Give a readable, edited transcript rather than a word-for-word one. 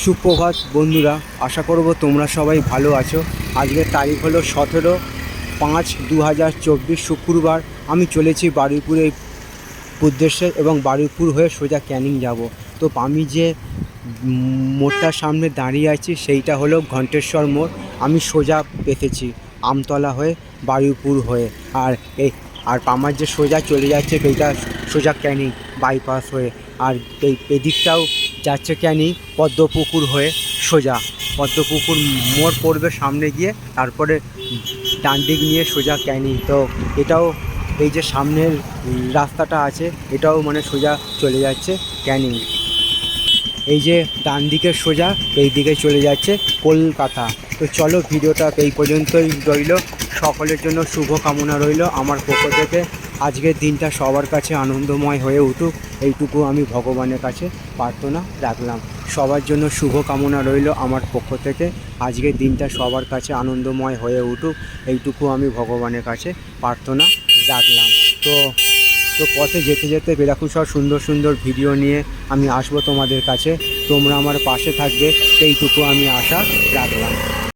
সুপ্রভাত বন্ধুরা, আশা করব তোমরা সবাই ভালো আছো। আজকের তারিখ হলো 17/5/2024 শুক্রবার। আমি চলেছি বারুইপুরের উদ্দেশ্যে এবং বারুইপুর হয়ে সোজা ক্যানিং যাব। তো আমি যে মোড়টার সামনে দাঁড়িয়ে আছি সেইটা হলো ঘণ্টেশ্বর মোড়। আমি সোজা পেতেছি আমতলা হয়ে বারুইপুর হয়ে, আর আমার যে সোজা চলে যাচ্ছে সেইটা সোজা ক্যানিং বাইপাস হয়ে, আর এদিকটাও যাচ্ছে ক্যানিং পদ্মপুকুর হয়ে সোজা। পদ্মপুকুর মোড় পড়বে সামনে গিয়ে, তারপরে ডান দিক নিয়ে সোজা ক্যানিং। তো এটাও এই যে সামনের রাস্তাটা আছে এটাও মানে সোজা চলে যাচ্ছে ক্যানিং। এই যে ডান দিকে সোজা এই দিকে চলে যাচ্ছে কলকাতা। তো চলো, ভিডিওটা এই পর্যন্তই রইল। সকলের জন্য শুভ কামনা রইল আমার পক্ষ থেকে। আজকের দিনটা সবার কাছে আনন্দময় হয়ে উঠুক, এইটুকু আমি ভগবানের কাছে প্রার্থনা রাখলাম। সবার জন্য শুভ কামনা রইল আমার পক্ষ থেকে। আজকের দিনটা সবার কাছে আনন্দময় হয়ে উঠুক, এইটুকু আমি ভগবানের কাছে প্রার্থনা রাখলাম। তো পথে যেতে যেতে এরকম সব সুন্দর সুন্দর ভিডিও নিয়ে আমি আসবো তোমাদের কাছে। তোমরা আমার পাশে থাকবে, এইটুকু আমি আশা রাখলাম।